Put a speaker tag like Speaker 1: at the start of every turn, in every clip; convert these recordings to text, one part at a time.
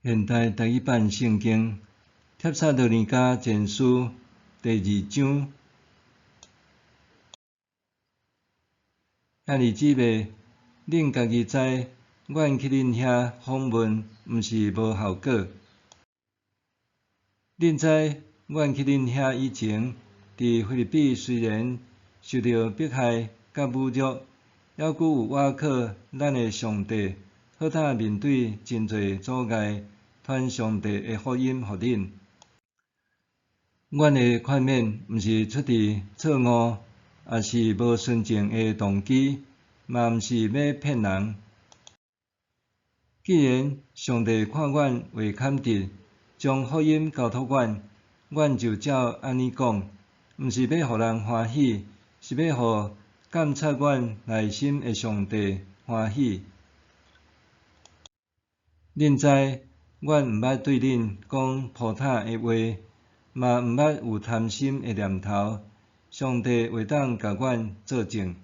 Speaker 1: 现代第一版圣经帖撒罗尼迦前书第2章。兄弟姊妹，恁家己知，阮去恁遐访问，毋是无效果。恁知，阮去恁遐以前，伫菲律宾虽然受到迫害甲侮辱，还阁有倚靠咱的上帝，好塔面对真侪阻碍，传上帝的福音互恁。阮的劝勉毋是出自错误，也是无纯正的动机，嘛毋是要骗人。既然上帝看阮为坎直，将福音交托阮就照安尼讲，毋是要互人欢喜，是要互监察阮内心的上帝欢喜。恁知，阮毋捌对恁讲破塔的话，嘛毋捌有贪心的念头。上帝会当甲阮作证。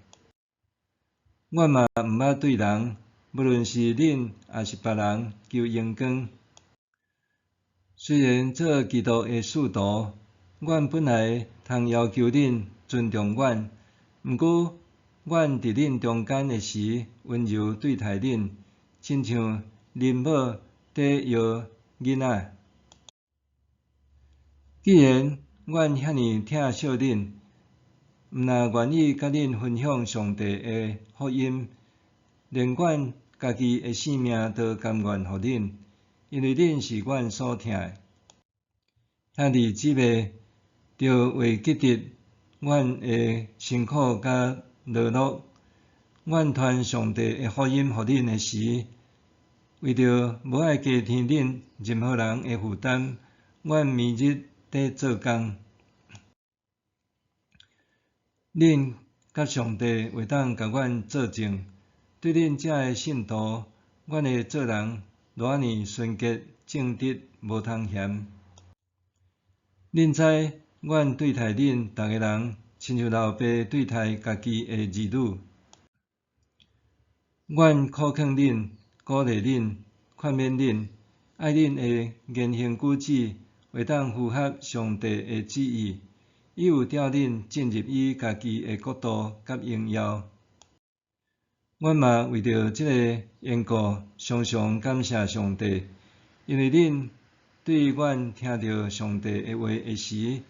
Speaker 1: 阮嘛毋捌对人，无论是恁也是别人，求荣光。虽然做基督的使徒，阮本来通要求恁尊重阮，毋过阮伫恁中间的时，温柔对待恁，亲像恁某在摇囡仔。既然阮遐尼疼惜恁，毋但愿意甲恁分享上帝的福音，连阮家己的性命都甘愿互恁，因为恁是阮所疼的。兄弟姊妹，着为记得阮的辛苦甲劳碌，阮传上帝的福音互恁的时，为着无爱加添恁任何人的负担，阮暝日在做工。恁甲上帝会当甲阮作证，对恁遮的信徒，阮的做人偌尔纯洁正直，无通嫌。恁知，阮对待恁逐个人，亲像老爸对待家己的儿女。阮苛刻恁，鼓励恁，劝勉恁，爱恁的言行举止会当符合上帝的旨意，伊有调恁进入伊家己的国度甲荣耀。阮嘛为着即个缘故，常常感谢上帝，因为恁对阮听到上帝的话的时，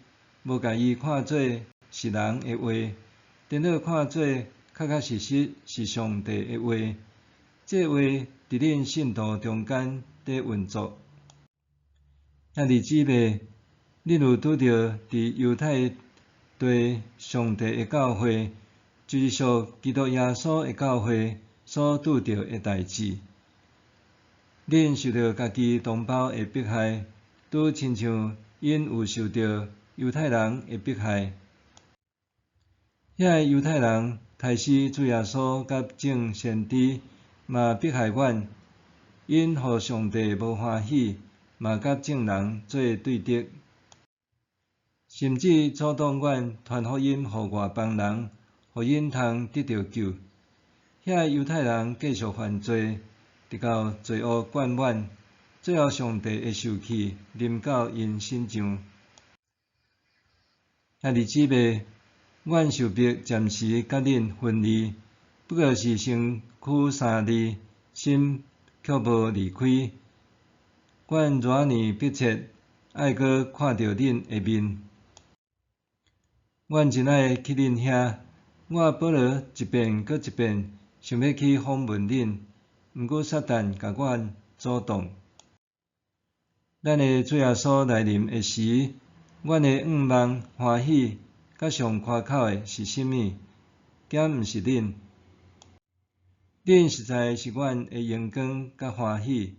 Speaker 1: 无甲伊看做是人的话，颠倒看做确实是上帝的话。这话伫恁信徒中间在运作。兄弟姊妹，恁有拄到伫犹太地上帝的教会，就是属基督耶稣的教会所拄到的代志。恁受到家己同胞的迫害，拄亲像因有受到犹太人的迫害。遐犹太人杀死主耶稣甲众先知，嘛迫害阮，因互上帝无欢喜，嘛甲众人做对敌，甚至阻挡阮传福音互外邦人，互因通得到救。遐犹太人继续犯罪，直到罪恶灌满，最后上帝的受气临到因身上。兄弟姊妹，阮受迫暂时甲恁分离，不过是身躯三字，心却无离开。阮偌尔迫切爱阁看到恁的面，阮真爱去恁遐。我保罗一遍搁一遍想要去访问恁，毋过撒旦甲阮阻挡。咱的主耶稣来临的时，阮的愿望欢喜，甲上夸口的是甚物？敢毋是恁？恁实在是阮的荣光甲欢喜。